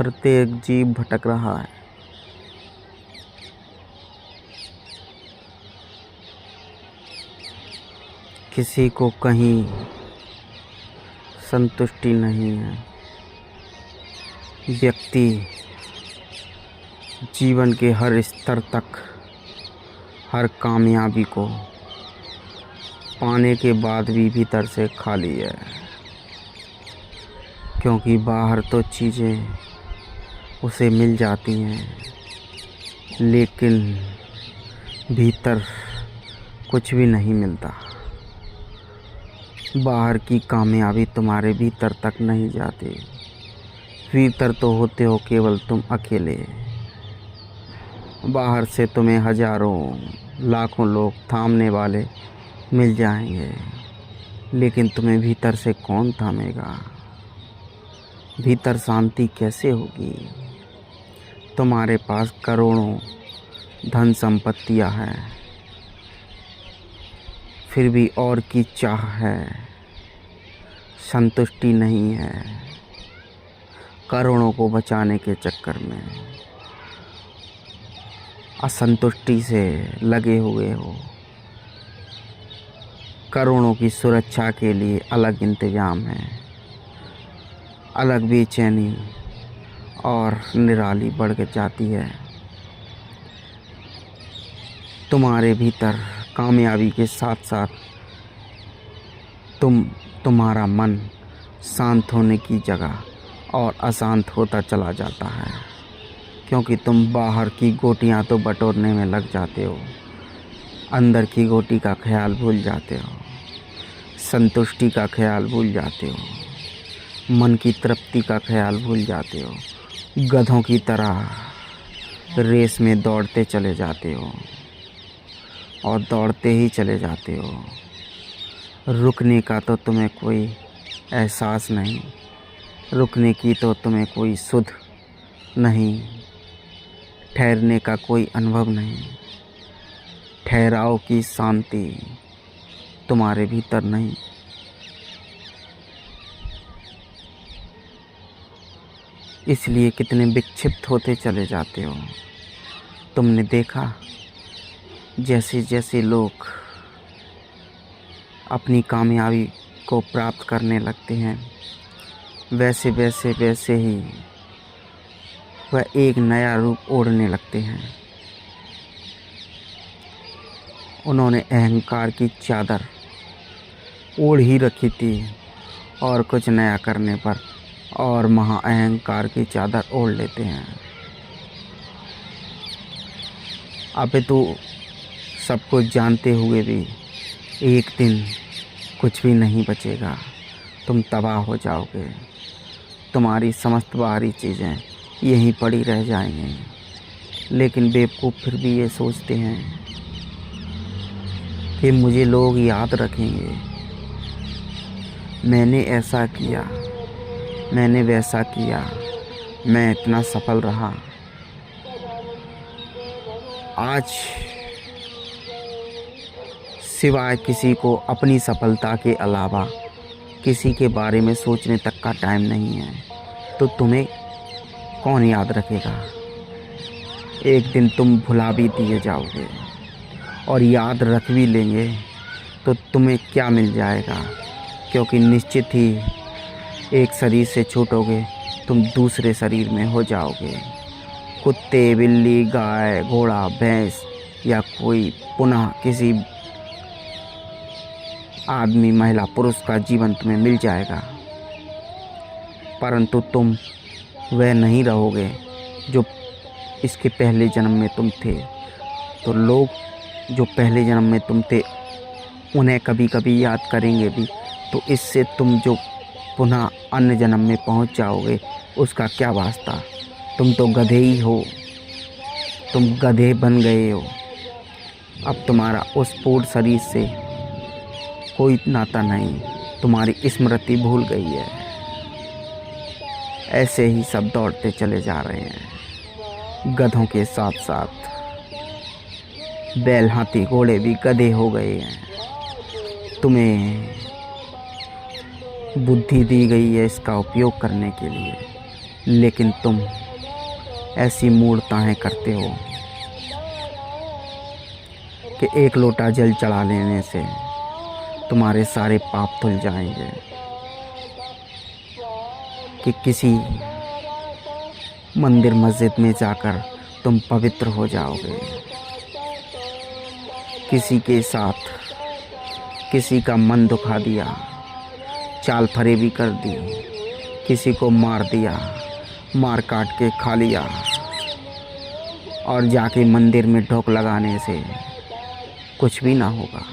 प्रत्येक जीव भटक रहा है। किसी को कहीं संतुष्टि नहीं है। व्यक्ति जीवन के हर स्तर तक हर कामयाबी को पाने के बाद भी भीतर से खाली है, क्योंकि बाहर तो चीज़ें उसे मिल जाती हैं, लेकिन भीतर कुछ भी नहीं मिलता। बाहर की कामयाबी तुम्हारे भीतर तक नहीं जाती। भीतर तो होते हो केवल तुम अकेले। बाहर से तुम्हें हजारों लाखों लोग थामने वाले मिल जाएंगे, लेकिन तुम्हें भीतर से कौन थामेगा? भीतर शांति कैसे होगी? तुम्हारे पास करोड़ों धन संपत्तियां हैं, फिर भी और की चाह है, संतुष्टि नहीं है। करोड़ों को बचाने के चक्कर में असंतुष्टि से लगे हुए हो। करोड़ों की सुरक्षा के लिए अलग इंतजाम है, अलग बेचैनी और निराली बढ़ के जाती है। तुम्हारे भीतर कामयाबी के साथ साथ तुम्हारा मन शांत होने की जगह और अशांत होता चला जाता है, क्योंकि तुम बाहर की गोटियां तो बटोरने में लग जाते हो, अंदर की गोटी का ख्याल भूल जाते हो, संतुष्टि का ख्याल भूल जाते हो, मन की तृप्ति का ख्याल भूल जाते हो। गधों की तरह रेस में दौड़ते चले जाते हो और दौड़ते ही चले जाते हो। रुकने का तो तुम्हें कोई एहसास नहीं, रुकने की तो तुम्हें कोई सुध नहीं, ठहरने का कोई अनुभव नहीं, ठहराव की शांति तुम्हारे भीतर नहीं। इसलिए कितने विक्षिप्त होते चले जाते हो। तुमने देखा, जैसे जैसे लोग अपनी कामयाबी को प्राप्त करने लगते हैं, वैसे वैसे वैसे ही वह एक नया रूप ओढ़ने लगते हैं। उन्होंने अहंकार की चादर ओढ़ ही रखी थी और कुछ नया करने पर और महा अहंकार की चादर ओढ़ लेते हैं। अबे तो सब कुछ जानते हुए भी एक दिन कुछ भी नहीं बचेगा, तुम तबाह हो जाओगे। तुम्हारी समस्त बाहरी चीज़ें यहीं पड़ी रह जाएंगी। लेकिन बेवकूफ़ फिर भी ये सोचते हैं कि मुझे लोग याद रखेंगे, मैंने ऐसा किया, मैंने वैसा किया, मैं इतना सफल रहा। आज सिवाय किसी को अपनी सफलता के अलावा किसी के बारे में सोचने तक का टाइम नहीं है, तो तुम्हें कौन याद रखेगा? एक दिन तुम भुला भी दिए जाओगे, और याद रख भी लेंगे तो तुम्हें क्या मिल जाएगा? क्योंकि निश्चित ही एक शरीर से छूटोगे, तुम दूसरे शरीर में हो जाओगे। कुत्ते, बिल्ली, गाय, घोड़ा, भैंस या कोई पुनः किसी आदमी, महिला, पुरुष का जीवन तुम्हें मिल जाएगा, परंतु तुम वह नहीं रहोगे जो इसके पहले जन्म में तुम थे। तो लोग जो पहले जन्म में तुम थे उन्हें कभी कभी याद करेंगे भी, तो इससे तुम जो पुनः अन्य जन्म में पहुंच जाओगे उसका क्या वास्ता? तुम तो गधे ही हो, तुम गधे बन गए हो। अब तुम्हारा उस पूर्ण शरीर से कोई नाता नहीं, तुम्हारी स्मृति भूल गई है। ऐसे ही सब दौड़ते चले जा रहे हैं। गधों के साथ साथ बैल, हाथी, घोड़े भी गधे हो गए हैं। तुम्हें बुद्धि दी गई है इसका उपयोग करने के लिए, लेकिन तुम ऐसी मूर्खताएं करते हो कि एक लोटा जल चढ़ा लेने से तुम्हारे सारे पाप धुल जाएंगे, कि किसी मंदिर मस्जिद में जाकर तुम पवित्र हो जाओगे। किसी के साथ किसी का मन दुखा दिया, चाल फरेबी कर दी, किसी को मार दिया, मार काट के खा लिया, और जाके मंदिर में ढोक लगाने से कुछ भी ना होगा।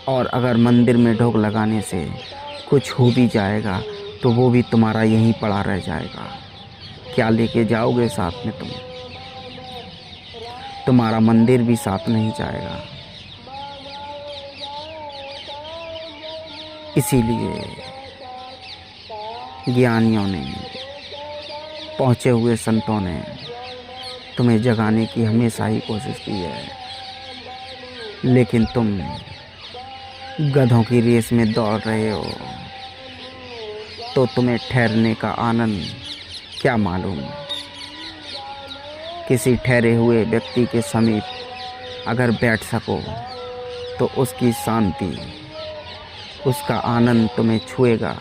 और अगर मंदिर में ढोक लगाने से कुछ हो भी जाएगा तो वो भी तुम्हारा यहीं पड़ा रह जाएगा। क्या लेके जाओगे साथ में? तुम्हारा मंदिर भी साथ नहीं जाएगा। इसीलिए ज्ञानियों ने, पहुँचे हुए संतों ने तुम्हें जगाने की हमेशा ही कोशिश की है, लेकिन तुम गधों की रेस में दौड़ रहे हो, तो तुम्हें ठहरने का आनंद क्या मालूम। किसी ठहरे हुए व्यक्ति के समीप अगर बैठ सको तो उसकी शांति, उसका आनंद तुम्हें छुएगा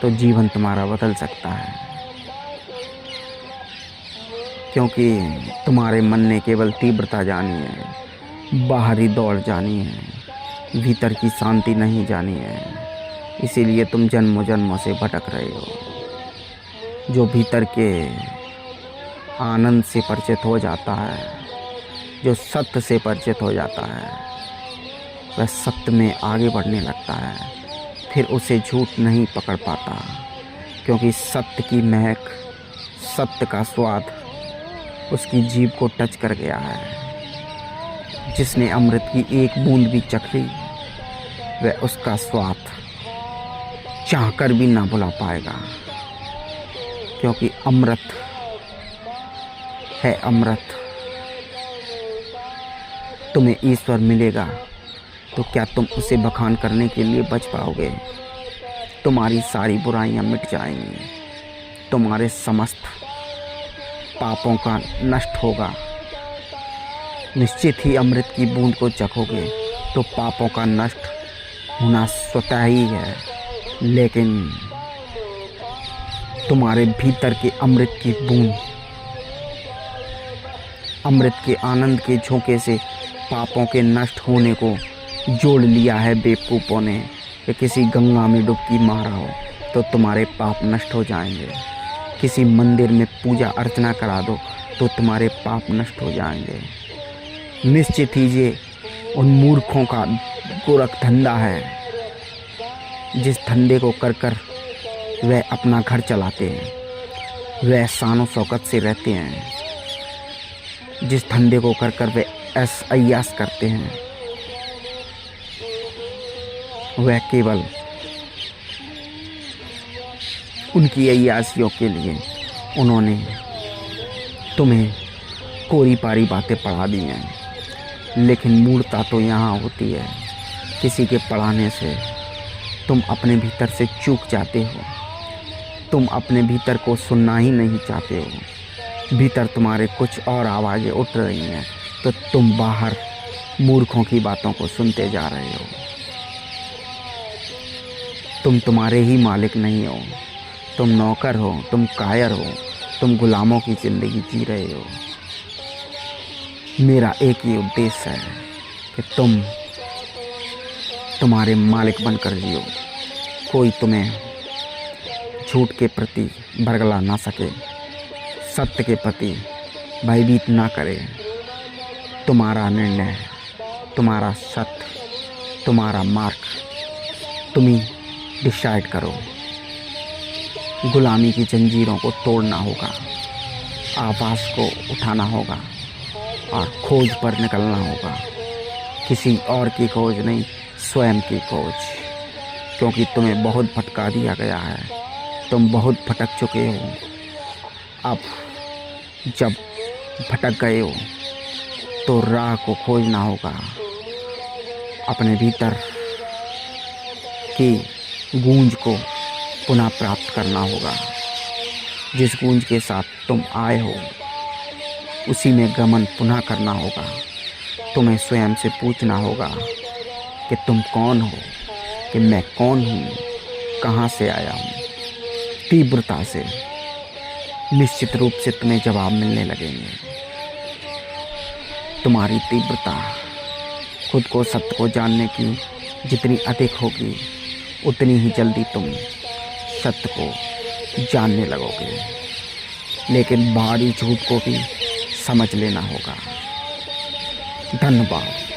तो जीवन तुम्हारा बदल सकता है। क्योंकि तुम्हारे मन ने केवल तीव्रता जानी है, बाहरी दौड़ जानी है, भीतर की शांति नहीं जानी है। इसीलिए तुम जन्मों जन्मों से भटक रहे हो। जो भीतर के आनंद से परिचित हो जाता है, जो सत्य से परिचित हो जाता है, वह सत्य में आगे बढ़ने लगता है। फिर उसे झूठ नहीं पकड़ पाता, क्योंकि सत्य की महक, सत्य का स्वाद उसकी जीभ को टच कर गया है। जिसने अमृत की एक बूंद भी चख ली, वह उसका स्वाद चाहकर भी ना भुला पाएगा, क्योंकि अमृत है अमृत। तुम्हें ईश्वर मिलेगा तो क्या तुम उसे बखान करने के लिए बच पाओगे? तुम्हारी सारी बुराइयां मिट जाएंगी, तुम्हारे समस्त पापों का नष्ट होगा। निश्चित ही अमृत की बूंद को चखोगे तो पापों का नष्ट होना स्वतः ही है, लेकिन तुम्हारे भीतर के अमृत की बूंद, अमृत के आनंद के झोंके से पापों के नष्ट होने को जोड़ लिया है बेवकूफ़ों ने। कि किसी गंगा में डुबकी मारा हो तो तुम्हारे पाप नष्ट हो जाएंगे, किसी मंदिर में पूजा अर्चना करा दो तो तुम्हारे पाप नष्ट हो जाएंगे। निश्चित ही ये उन मूर्खों का गोरख धंधा है, जिस धंधे को कर कर वह अपना घर चलाते हैं, वह शान शौकत से रहते हैं, जिस धंधे को कर कर वे ऐश करते हैं, वह केवल उनकी अय्यासियों के लिए उन्होंने तुम्हें कोरी पारी बातें पढ़ा दी हैं। लेकिन मूर्खता तो यहाँ होती है, किसी के पढ़ाने से तुम अपने भीतर से चूक जाते हो, तुम अपने भीतर को सुनना ही नहीं चाहते हो। भीतर तुम्हारे कुछ और आवाज़ें उठ रही हैं, तो तुम बाहर मूर्खों की बातों को सुनते जा रहे हो। तुम तुम्हारे ही मालिक नहीं हो, तुम नौकर हो, तुम कायर हो, तुम गुलामों की ज़िंदगी जी रहे हो। मेरा एक ही उद्देश्य है कि तुम तुम्हारे मालिक बनकर जियो। कोई तुम्हें झूठ के प्रति बरगला ना सके, सत्य के प्रति भयभीत ना करे। तुम्हारा निर्णय, तुम्हारा सत्य, तुम्हारा मार्ग तुम ही डिसाइड करो। गुलामी की जंजीरों को तोड़ना होगा, आवाज़ को उठाना होगा और खोज पर निकलना होगा। किसी और की खोज नहीं, स्वयं की खोज। क्योंकि तुम्हें बहुत भटका दिया गया है, तुम बहुत भटक चुके हो। अब जब भटक गए हो तो राह को खोजना होगा। अपने भीतर की गूंज को पुनः प्राप्त करना होगा। जिस गूंज के साथ तुम आए हो उसी में गमन पुनः करना होगा। तुम्हें स्वयं से पूछना होगा कि तुम कौन हो, कि मैं कौन हूँ, कहाँ से आया हूँ। तीव्रता से निश्चित रूप से तुम्हें जवाब मिलने लगेंगे। तुम्हारी तीव्रता खुद को, सत्य को जानने की जितनी अधिक होगी उतनी ही जल्दी तुम सत्य को जानने लगोगे। लेकिन बाहरी झूठ को भी समझ लेना होगा। धन्यवाद।